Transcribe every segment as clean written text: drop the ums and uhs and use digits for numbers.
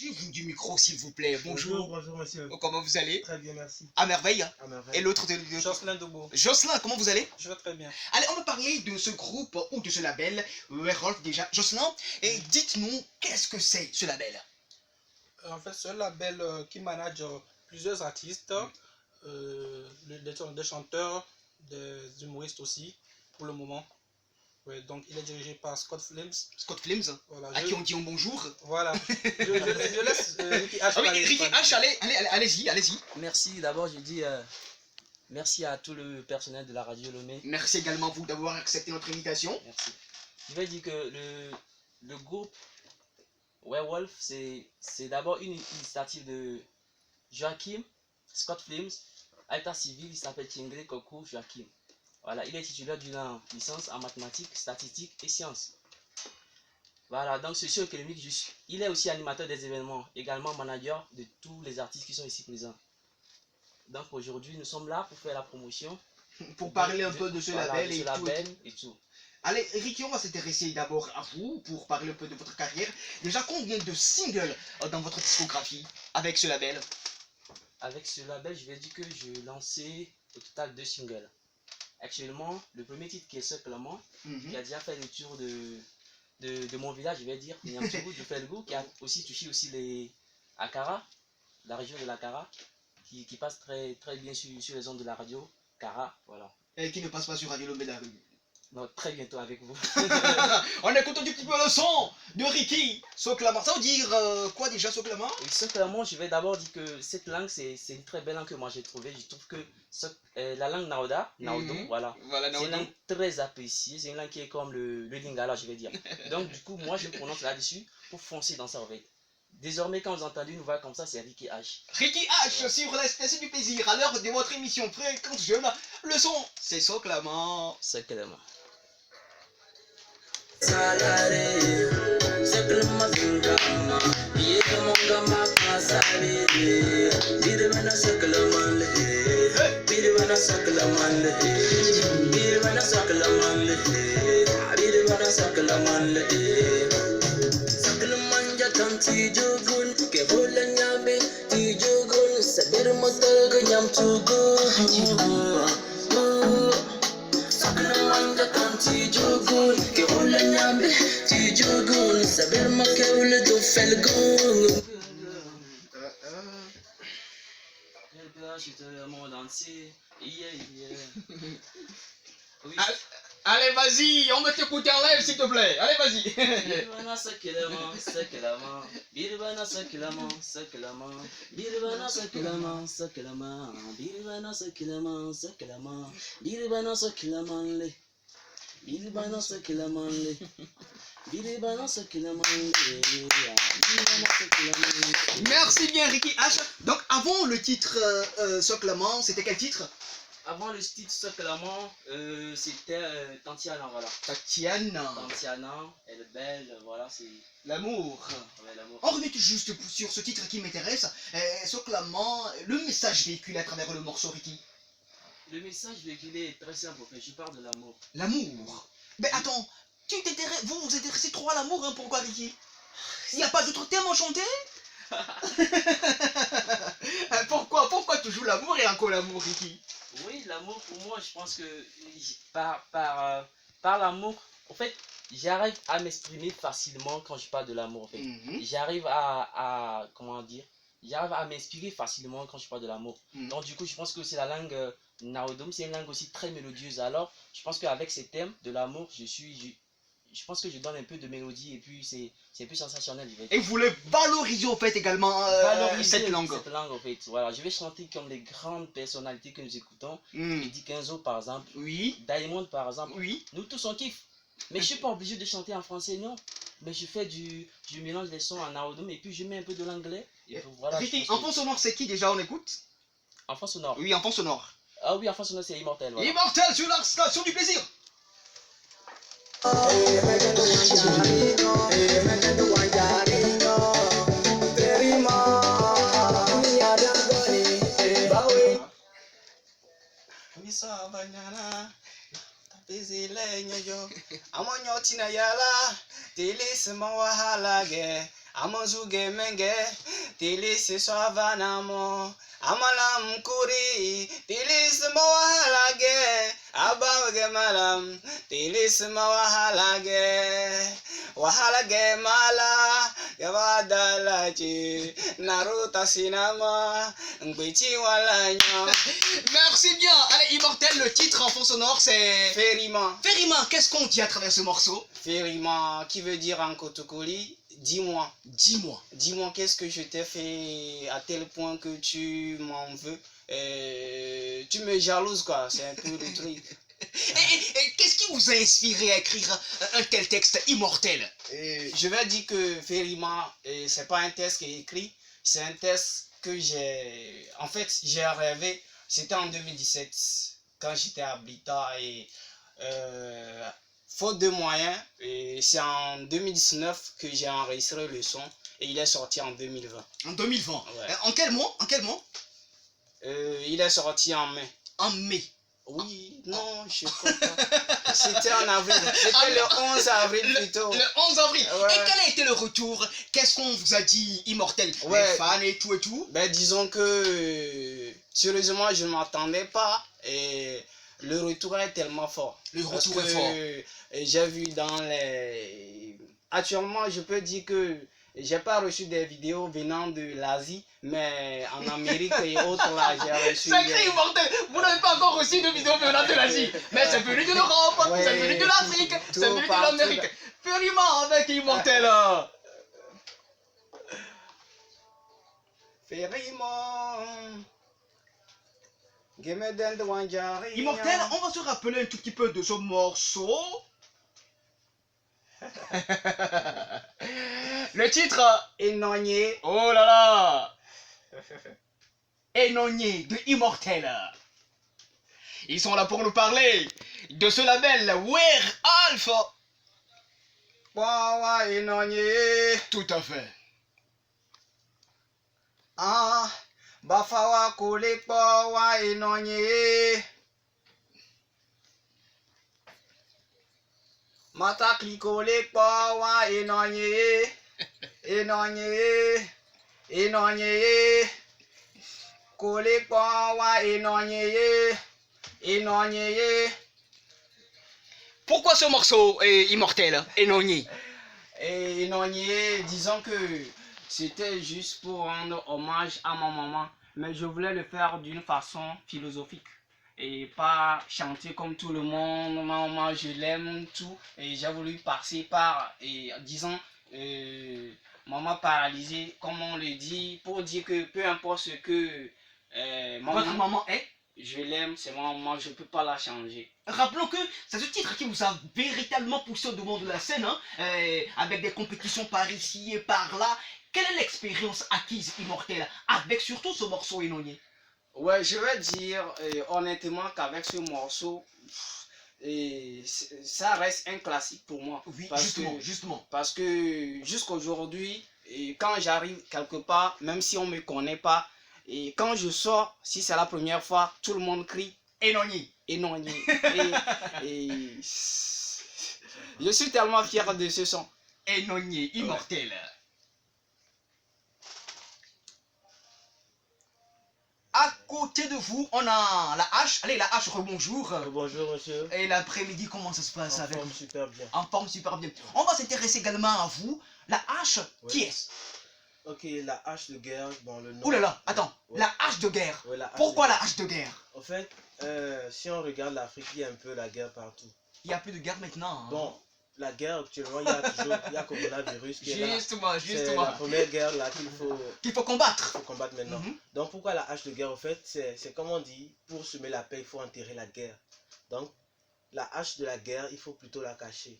Approchez-vous du micro, s'il vous plaît. Bonjour. Bonjour, monsieur. Comment vous allez? Très bien, merci. À merveille. À merveille. Et l'autre Jocelyn Debout. Jocelyn, comment vous allez? Je vais très bien. Allez, on va parler de ce groupe ou de ce label, Werewolf déjà. Jocelyn, et dites-nous, qu'est-ce que c'est ce label? En fait, c'est un label qui manage plusieurs artistes, des chanteurs, des humoristes aussi, pour le moment. Ouais, donc, il est dirigé par Scott Flames. Scott Flames, voilà, à qui on dit un bonjour. Voilà. je laisse Ricky H. Ah oui, Ricky H, allez-y. Merci, d'abord je dis merci à tout le personnel de la radio Lomé. Merci également vous d'avoir accepté notre invitation. Merci. Je vais dire que le groupe Werewolf, c'est d'abord une initiative de Joachim Scott Flames, à l'état civil, il s'appelle Tiengré Koko Joachim. Voilà, il est titulaire d'une licence en mathématiques, statistiques et sciences. Voilà, donc socio-économique, il est aussi animateur des événements, également manager de tous les artistes qui sont ici présents. Donc aujourd'hui, nous sommes là pour faire la promotion. Pour parler un peu de ce label et tout. Allez, Ricky, on va s'intéresser d'abord à vous pour parler un peu de votre carrière. Déjà, combien de singles dans votre discographie avec ce label? Avec ce label, je vais dire que j'ai lancé au total 2 singles. Actuellement, le premier titre qui est Ce Clément, qui a déjà fait le tour de mon village, je vais dire, Niamtougou, de Felgou, qui a aussi touché aussi les Akara, la région de l'Akara, qui passe très bien sur les ondes de la radio Kara, voilà. Et qui ne passe pas sur Radio Lomé. Non, très bientôt avec vous. On écoute un petit peu le son de Ricky Soclaman. Ça veut dire quoi déjà, Soclaman? Oui, Soclaman, je vais d'abord dire que cette langue, c'est une très belle langue que moi j'ai trouvée. Je trouve que la langue Naoda, Naodou, voilà c'est une langue très appréciée. C'est une langue qui est comme le lingala, je vais dire. Donc du coup, moi je me prononce là-dessus pour foncer dans sa oreille. Désormais, quand vous entendez une voix comme ça, c'est Ricky H. Ricky H, sur la station du plaisir, à l'heure de votre émission Fréquence Jeune. Le son, c'est Soclaman. Soclaman. Salare, Soclaman Zungama, Yemonga Pasare, Birmana Soclaman, Birmana Soclaman, Birmana Soclaman, Birmana Soclaman, Soclaman Jatanti Jogun, Kevolanyame, Tijogun, Saber Motor Ganyam Tugu. Tijogun, que roule nyambe, Tijogun, saber ma que roule do felgon. Le monde entier, Allez, vas-y, on va t'écouter en live s'il te plaît. Allez, vas-y. Biribana Soclaman, Soclaman, Biribana Soclaman, Soclaman, Biribana Soclaman, Soclaman, Biribana Soclaman, Soclaman, Biribana Soclaman, le. Biribana Soclaman, le. Biribana Soclaman, le. Merci bien, Ricky H. Donc, avant le titre Soclaman, c'était quel titre? Avant le titre Soclaman, c'était Tantiana, voilà. Tantiana, elle est belle, voilà, c'est... L'amour. Ouais, l'amour. On revient juste sur ce titre qui m'intéresse. Soclaman, le message véhiculé à travers le morceau, Ricky. Le message véhiculé est très simple, en fait, je parle de l'amour. L'amour. Mais attends, vous vous intéressez trop à l'amour, hein, pourquoi, Ricky? Il n'y a pas d'autre thème en chanter? Pourquoi toujours l'amour et encore l'amour, Ricky? Oui, l'amour pour moi, je pense que par l'amour, en fait, j'arrive à m'exprimer facilement quand je parle de l'amour. En fait. J'arrive à comment dire, j'arrive à m'inspirer facilement quand je parle de l'amour. Donc du coup, je pense que c'est la langue Naodom, c'est une langue aussi très mélodieuse. Alors, je pense qu'avec ces thèmes de l'amour, je pense que je donne un peu de mélodie et puis c'est plus sensationnel. Et vous voulez valoriser en fait également cette langue. Cette langue en fait, voilà. Je vais chanter comme les grandes personnalités que nous écoutons. Eddie Kenzo par exemple. Oui. Diamond par exemple. Oui. Nous tous on kiffe. Mais je suis pas obligé de chanter en français, non. Mais je fais je mélange les sons en naodum et puis je mets un peu de l'anglais. Voilà, Ricky, Enfant Sonore c'est qui déjà on écoute? Enfant Sonore. Oui, Enfant Sonore. Ah oui, Enfant Sonore c'est Immortel. Voilà. Immortel sur la station du plaisir. Amonyo tina yala, tele sema wahala ge. Amazuge menge, tilis swavanamo. Amalam kuri, tilis mawahalage. Abawge malam, tilis mawahalage. Wahalage mala, gavadalachi. Naruto sinama, ngbichi walanya. Merci bien. Allez, Immortel, le titre en fond sonore, c'est... Ferima. Ferima, qu'est-ce qu'on dit à travers ce morceau? Ferima, qui veut dire en Kotokoli, dis-moi. Dis-moi. Dis-moi qu'est-ce que je t'ai fait à tel point que tu m'en veux. Tu me jalouses quoi, c'est un peu le truc. Et qu'est-ce qui vous a inspiré à écrire un tel texte Immortel? Je vais dire que Ferima, c'est pas un texte qui est écrit, c'est un texte que j'ai... En fait, j'ai rêvé, c'était en 2017, quand j'étais à Blita et... faute de moyens, c'est en 2019 que j'ai enregistré le son et il est sorti en 2020. En 2020. Ouais. En quel mois? En quel mois? Il est sorti en mai. En mai. Oui, non, je crois pas. C'était en avril. C'était le 11 avril plutôt. Le 11 avril. Ouais. Et quel a été le retour? Qu'est-ce qu'on vous a dit, Immortel? Ouais. Les fans et tout et tout? Ben disons que sérieusement je ne m'attendais pas et le retour est tellement fort. Le Parce retour que est fort. j'ai vu dans les... Actuellement je peux dire que j'ai pas reçu des vidéos venant de l'Asie, mais en Amérique et autres là j'ai reçu... Sacré Immortel, vous n'avez pas encore reçu de vidéos venant de l'Asie, mais c'est venu de l'Europe, Ouais, c'est venu de l'Afrique, tout c'est venu de partout. l'Amérique. Ferima avec Immortel. Immortel, on va se rappeler un tout petit peu de ce morceau. Le titre. Énogné. Oh là là. Énogné de Immortel. Ils sont là pour nous parler de ce label Where Alpha. Wawa énogné. Tout à fait. Ah, bafawa kole pawa énogné. Mata klikole pawa énogné. Énogné. Énogné. Kole pawa énogné. Énogné. Pourquoi ce morceau est Immortel, Énogné? Et énogné, disons que c'était juste pour rendre hommage à ma maman, mais je voulais le faire d'une façon philosophique et pas chanter comme tout le monde, maman je l'aime, tout. Et j'ai voulu passer par, disons, maman paralysée, comme on le dit, pour dire que peu importe ce que Votre maman est? je l'aime, c'est ma maman, je ne peux pas la changer. Rappelons que c'est ce titre qui vous a véritablement poussé au devant de la scène, hein, avec des compétitions par ici et par là. Quelle est l'expérience acquise, Immortel, avec surtout ce morceau Énogné? Ouais, je vais dire honnêtement qu'avec ce morceau, ça reste un classique pour moi. Oui, parce justement. Parce que jusqu'à aujourd'hui, quand j'arrive quelque part, même si on ne me connaît pas, et quand je sors, si c'est la première fois, tout le monde crie Énogné. Énogné. et je suis tellement fier de ce son. Énogné, Immortel. À côté de vous, on a la hache. Allez, la hache, rebonjour. Bonjour monsieur. Et l'après-midi, comment ça se passe En avec forme vous? super bien. En forme super bien. On va s'intéresser également à vous. La hache, Oui. qui est-ce? Ok, la hache de guerre, bon le nom. Ouh là là, attends. Ouais. La hache de guerre. Ouais, la hache Pourquoi de la hache de guerre? guerre. En fait, si on regarde l'Afrique, il y a un peu la guerre partout. Il n'y a plus de guerre maintenant. Hein. Bon, la guerre actuellement, il y a toujours, il y a coronavirus qui est là. Justement, C'est justement. la première guerre là Qu'il faut combattre. faut combattre maintenant. Mhm. Donc pourquoi la hache de guerre, en fait, c'est comme on dit, pour semer la paix, il faut enterrer la guerre. Donc, la hache de la guerre, il faut plutôt la cacher.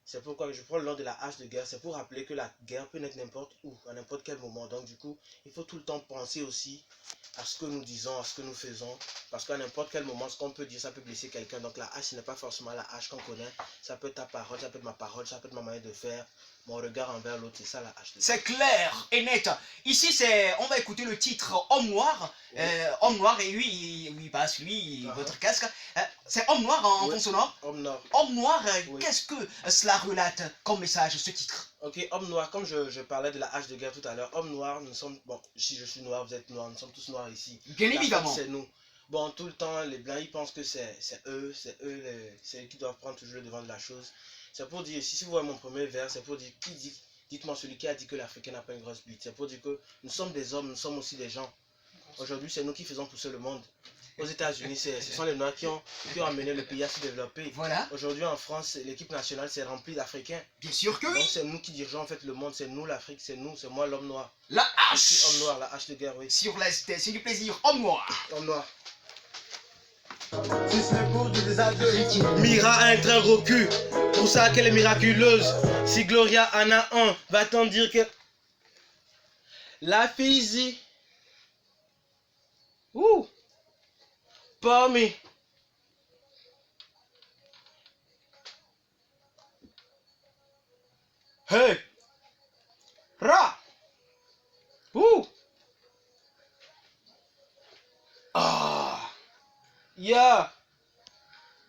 C'est pourquoi je prends le nom de la hache de guerre, c'est pour rappeler que la guerre peut naître n'importe où, à n'importe quel moment. Donc du coup, il faut tout le temps penser aussi à ce que nous disons, à ce que nous faisons. Parce qu'à n'importe quel moment, ce qu'on peut dire, ça peut blesser quelqu'un. Donc la hache, ce n'est pas forcément la hache qu'on connaît. Ça peut être ta parole, ça peut être ma parole, ça peut être ma manière de faire, mon regard envers l'autre. C'est ça la hache de guerre. C'est clair et net. Ici, on va écouter le titre Homme Noir. Oui. Homme Noir, et lui, il passe, lui, Uh-huh. votre casque. C'est Homme Noir en Oui. fond sonore. Homme Nord. Homme Noir, Oui. qu'est-ce que cela relate comme message, ce titre? Ok, homme noir, comme je parlais de la hache de guerre tout à l'heure, homme noir, nous sommes, bon, si je suis noir, vous êtes noir, nous sommes tous noirs ici. Bien L'Afrique, évidemment. c'est nous. Bon, tout le temps, les blancs, ils pensent que c'est eux, c'est eux qui doivent prendre toujours le devant de la chose. C'est pour dire, si vous voyez mon premier vers, c'est pour dire, qui dit, dites-moi celui qui a dit que l'Africain n'a pas une grosse bite. C'est pour dire que nous sommes des hommes, nous sommes aussi des gens. Aujourd'hui, c'est nous qui faisons pousser le monde. Aux États-Unis, ce sont les Noirs qui ont amené le pays à se développer. Voilà, Aujourd'hui, en France, l'équipe nationale s'est remplie d'Africains. bien sûr que Donc, oui. c'est nous qui dirigeons en fait le monde, c'est nous l'Afrique, c'est nous, c'est moi l'homme noir. La Je suis homme hache noir, la hache de guerre, oui. sur l'Est, c'est du plaisir, homme noir. Homme noir. Si c'est pour du désadieu. Mira a un train recul, pour ça qu'elle est miraculeuse. Si Gloria en a un, va-t-on dire que. La fille. Ouh! Pas me. Hey! Ra! Ouh! Ah! Yeah!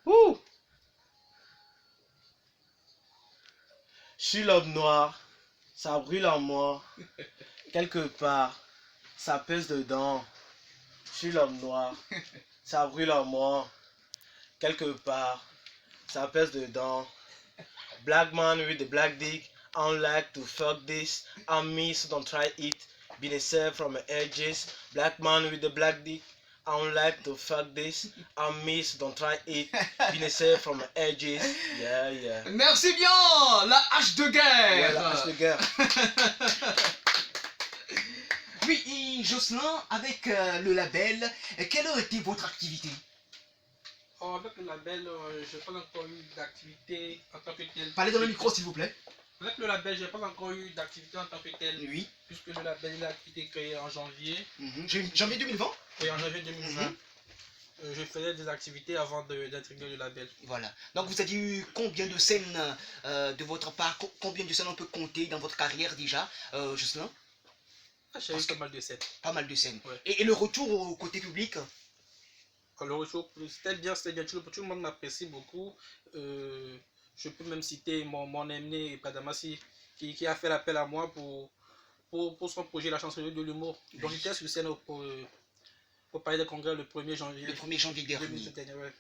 Ouh! Je suis l'homme noir, ça brûle en moi. Quelque part, ça pèse dedans. Je suis l'homme noir, ça brûle en moi. Quelque part, ça pèse dedans. Black man with the black dick, I don't like to fuck this. I'm me, so don't try it. Been a serve from the edges. Black man with the black dick, I don't like to fuck this. I'm me, so don't try it. Been a serve from the edges. Yeah, yeah. Merci bien, la hache de guerre. Ouais, la hache de guerre. Oui, et Jocelyn, avec le label, quelle a été votre activité? Oh, avec le label, je n'ai pas encore eu d'activité en tant que telle. Parlez dans le micro, s'il vous plaît. Avec le label, je n'ai pas encore eu d'activité en tant que telle. Oui. Puisque le label il a été créé en janvier. Janvier 2020. Et en janvier 2020. Je faisais des activités avant d'intégrer le label. Voilà. Donc vous avez eu combien de scènes de votre part, combien de scènes on peut compter dans votre carrière déjà, Jocelyn? J'ai eu pas mal de scènes. Pas mal de scènes. Ouais. Et le retour au côté public? Le retour, c'était bien. Tout le monde m'apprécie beaucoup. Je peux même citer mon aîné Padamassi qui a fait l'appel à moi pour son projet La Chancellerie de l'humour. Donc j'étais sur scène pour parler des congrès le 1er janvier. Le 1er janvier dernier. 2021, ouais.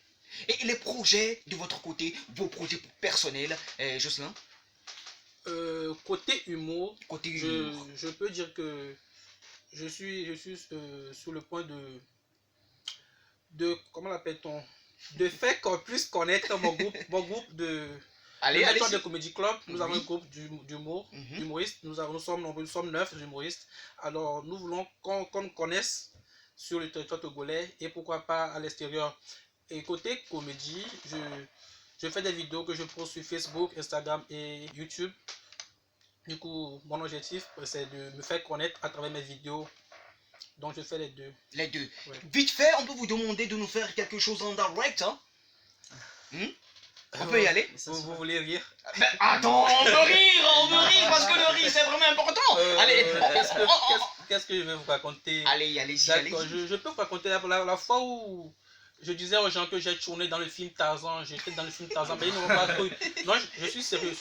Et les projets de votre côté, vos projets personnels, Jocelyn? Côté humour, Côté humour. je peux dire que je suis sur le point de comment l'appelle-t-on, de faire qu'on puisse connaître mon groupe de Allez, allez. de Comedy Club. Nous avons Oui. un groupe d'humour, d'humoristes. Nous sommes 9 humoristes. Alors nous voulons qu'on nous connaisse sur le territoire togolais et pourquoi pas à l'extérieur. Et côté comédie, je fais des vidéos que je poste sur Facebook, Instagram et YouTube. Du coup, mon objectif, c'est de me faire connaître à travers mes vidéos. Donc, je fais les deux. Les deux. Ouais. Vite fait, on peut vous demander de nous faire quelque chose en direct, hein? On peut y aller? Vous voulez rire? Ben, attends, on veut rire parce que le rire c'est vraiment important. Allez, Qu'est-ce que je vais vous raconter? allez, allez-y, D'accord, allez-y. je peux vous raconter la fois où je disais aux gens que j'ai tourné dans le film Tarzan. J'étais dans le film Tarzan, mais ils n'ont pas cru. Non, je suis sérieux,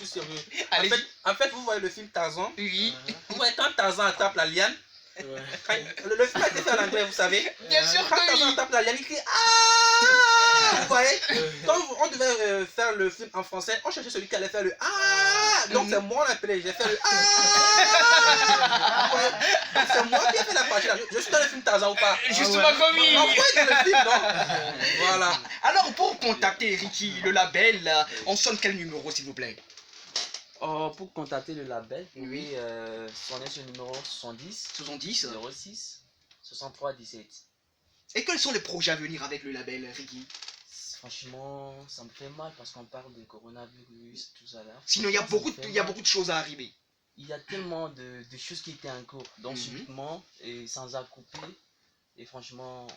Allez-y. En fait, vous voyez le film Tarzan. Oui, Vous voyez quand Tarzan attrape la liane. Le film a été fait en anglais, vous savez. bien sûr Quand que Tarzan oui. attrape la liane, il crie Ah. Vous voyez. Quand on devait faire le film en français, on cherchait celui qui allait faire le Ah. Donc c'est moi l'appelé, j'ai fait le Ah. Ouais. Donc c'est moi qui ai fait la partie là. Je suis dans le film Tarzan ou pas? Justement comme On voit dans le film, non? Voilà. Alors pour contacter Ricky, le label, on sonne quel numéro s'il vous plaît? Oh, pour contacter le label, vous Oui. pouvez sonner sur le numéro 70 70. 06 63 17. Et quels sont les projets à venir avec le label, Ricky? Franchement, ça me fait mal parce qu'on parle de coronavirus, tout ça là. Sinon, il y a Franchement, beaucoup, ça me fait il y a mal. beaucoup de choses à arriver. Il y a tellement de choses qui étaient en cours. Donc, Mhm. subitement, et sans a coupé. Et franchement,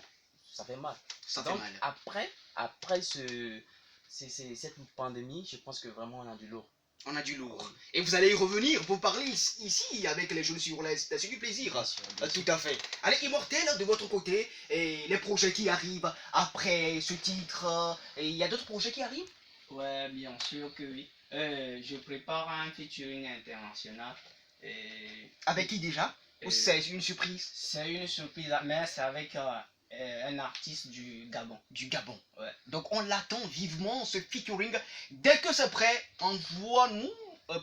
ça fait mal. Ça fait Donc, mal. après cette pandémie, je pense que vraiment on a du lourd. On a du lourd. Et vous allez y revenir pour parler ici avec les jeunes sur l'Est. C'est du plaisir. Bien sûr, bien sûr. Tout à fait. Allez, Immortel, de votre côté, et les projets qui arrivent après ce titre, et il y a d'autres projets qui arrivent? Ouais, bien sûr que oui. Je prépare un featuring international. Avec qui déjà? Ou Euh, c'est une surprise? C'est une surprise, mais c'est avec un artiste du Gabon. Du Gabon. Ouais. Donc on l'attend vivement, ce featuring. Dès que c'est prêt, envoie-nous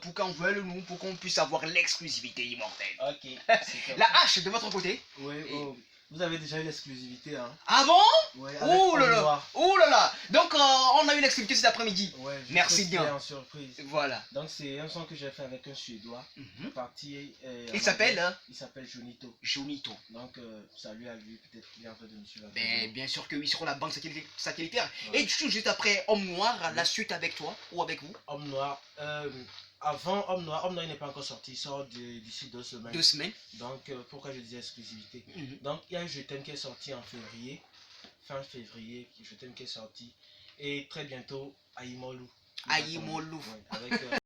pour qu'envoie-le-nous pour qu'on puisse avoir l'exclusivité immortelle. Ok. c'est comme La ça. hache de votre côté. Oui, oh, vous avez déjà eu l'exclusivité, hein. Ah bon? Ouais, Ouh là Homme là. Noir. Ouh là là. Donc on a eu l'exclusivité cet après-midi. Ouais, juste Merci c'était bien. en surprise. Voilà. Donc c'est un son que j'ai fait avec un Suédois. Mhm. Parti. Il s'appelle Il s'appelle Jonito. Jonito. Donc salut à lui, peut-être qu'il est en train de me suivre. Ben, bien sûr que oui, sur la banque satellitaire. Ouais. Et juste après Homme Noir, la suite avec toi ou avec vous? Homme Noir. Avant Homme Noir, il n'est pas encore sorti, il sort d'ici 2 semaines. 2 semaines. Donc pourquoi je disais exclusivité. Mhm. Donc il y a un Je t'aime qui est sorti en février, fin février, Je t'aime qui est sorti. Et très bientôt Aïmolou. Aïmolou. Ouais, avec